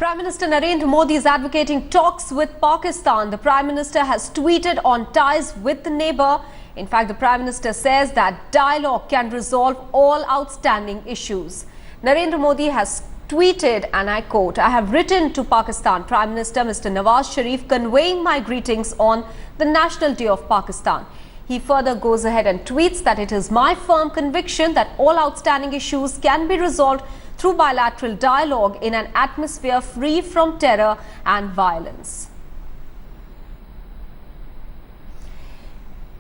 Prime Minister Narendra Modi is advocating talks with Pakistan. The Prime Minister has tweeted on ties with the neighbour. In fact, the Prime Minister says that dialogue can resolve all outstanding issues. Narendra Modi has tweeted, and I quote, "I have written to Pakistan Prime Minister Mr. Nawaz Sharif conveying my greetings on the National Day of Pakistan." He further goes ahead and tweets that it is my firm conviction that all outstanding issues can be resolved through bilateral dialogue in an atmosphere free from terror and violence.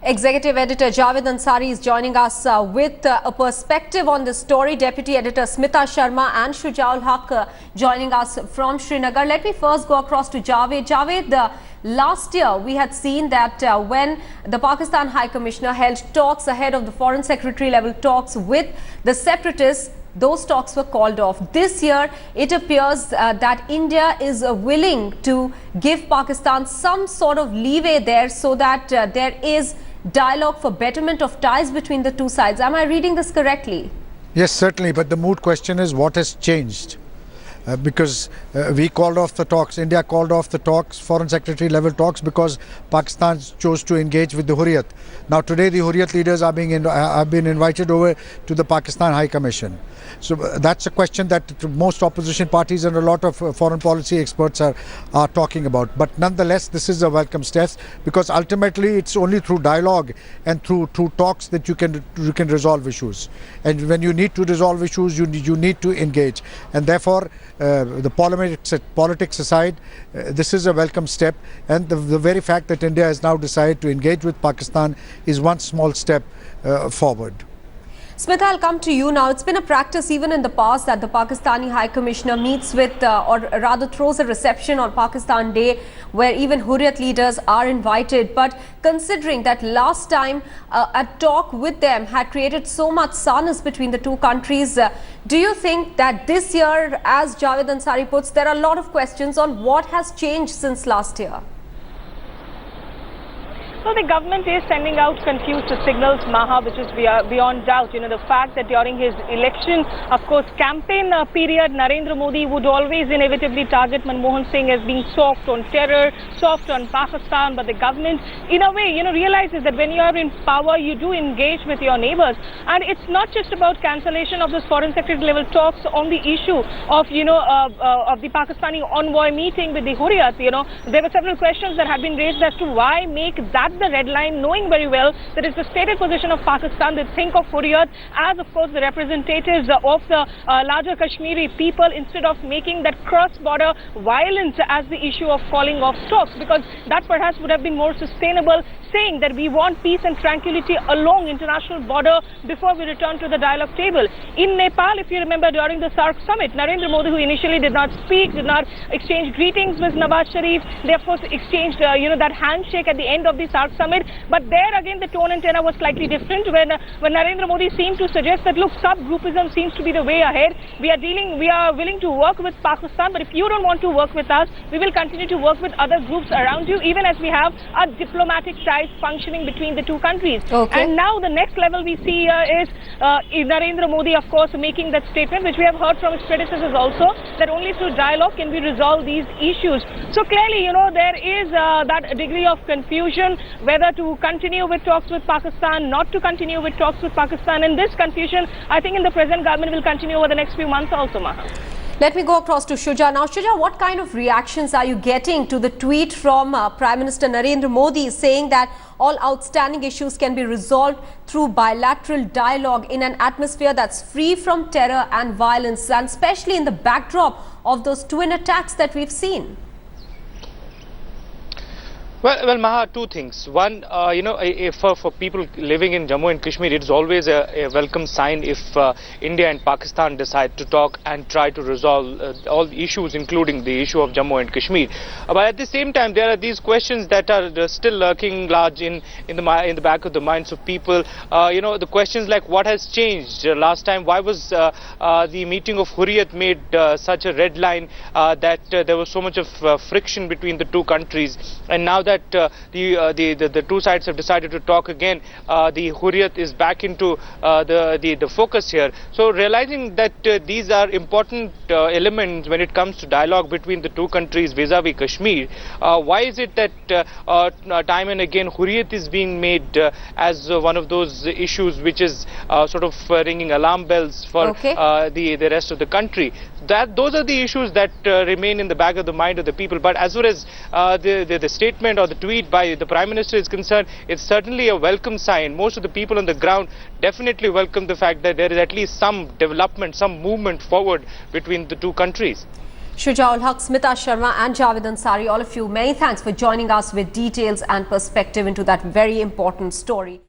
Executive Editor Javed Ansari is joining us with a perspective on this story. Deputy Editor Smita Sharma and Shujaul Haq joining us from Srinagar. Let me first go across to Javed. Javed, last year we had seen that when the Pakistan High Commissioner held talks ahead of the Foreign Secretary level talks with the separatists, those talks were called off. This year, it appears that India is willing to give Pakistan some sort of leeway there so that there is dialogue for betterment of ties between the two sides. Am I reading this correctly? Yes, certainly. But the moot question is what has changed? Because we called off the talks, India called off the talks, Foreign Secretary level talks, because Pakistan chose to engage with the Hurriyat. Now today the Hurriyat leaders have been invited over to the Pakistan High Commission. So that's a question that most opposition parties and a lot of foreign policy experts are talking about. But nonetheless, this is a welcome step, because ultimately it's only through dialogue and through talks that you can resolve issues. And when you need to resolve issues, you need to engage. And therefore, the politics aside, this is a welcome step, and the very fact that India has now decided to engage with Pakistan is one small step forward. Smita, I'll come to you now. It's been a practice even in the past that the Pakistani High Commissioner meets with or rather throws a reception on Pakistan Day where even Hurriyat leaders are invited. But considering that last time a talk with them had created so much sourness between the two countries, do you think that this year, as Javed Ansari puts, there are a lot of questions on what has changed since last year? So the government is sending out confused signals, Maha, which is beyond doubt. You know, the fact that during his election, of course, campaign period, Narendra Modi would always inevitably target Manmohan Singh as being soft on terror, soft on Pakistan. But the government, in a way, realizes that when you are in power, you do engage with your neighbors. And it's not just about cancellation of this foreign secretary level talks on the issue of, of the Pakistani envoy meeting with the Hurriyat. There were several questions that had been raised as to why make that the red line, knowing very well that it's the stated position of Pakistan that think of Hurriyat as, of course, the representatives of the larger Kashmiri people, instead of making that cross-border violence as the issue of calling off talks, because that perhaps would have been more sustainable, saying that we want peace and tranquility along international border before we return to the dialogue table. In Nepal, if you remember, during the SAARC summit, Narendra Modi, who initially did not speak, did not exchange greetings with Nawaz Sharif, they of course exchanged, that handshake at the end of the SAARC summit. But there again, the tone and tenor was slightly different when Narendra Modi seemed to suggest that, look, subgroupism seems to be the way ahead. We are willing to work with Pakistan, but if you don't want to work with us, we will continue to work with other groups around you, even as we have a diplomatic ties functioning between the two countries. Okay. And now the next level we see is Narendra Modi, of course, making that statement, which we have heard from his predecessors also, that only through dialogue can we resolve these issues. So clearly, there is that degree of confusion whether to continue with talks with Pakistan, not to continue with talks with Pakistan. And this confusion, I think, in the present government will continue over the next few months also, Maha. Let me go across to Shuja. Now, Shuja, what kind of reactions are you getting to the tweet from Prime Minister Narendra Modi saying that all outstanding issues can be resolved through bilateral dialogue in an atmosphere that's free from terror and violence, and especially in the backdrop of those twin attacks that we've seen? Well, Maha, two things. One, for people living in Jammu and Kashmir, it is always a welcome sign if India and Pakistan decide to talk and try to resolve all the issues, including the issue of Jammu and Kashmir. But at the same time, there are these questions that are still lurking large in the back of the minds of people. The questions like what has changed last time? Why was the meeting of Hurriyat made such a red line that there was so much of friction between the two countries? And now that that the two sides have decided to talk again, the Hurriyat is back into the focus here. So realizing that these are important elements when it comes to dialogue between the two countries vis-a-vis Kashmir, why is it that time and again Hurriyat is being made as one of those issues which is sort of ringing alarm bells for the rest of the country? Those are the issues that remain in the back of the mind of the people. But as far as the statement or the tweet by the Prime Minister is concerned, it's certainly a welcome sign. Most of the people on the ground definitely welcome the fact that there is at least some development, some movement forward between the two countries. Shujaul Haq, Smita Sharma and Javed Ansari, all of you, many thanks for joining us with details and perspective into that very important story.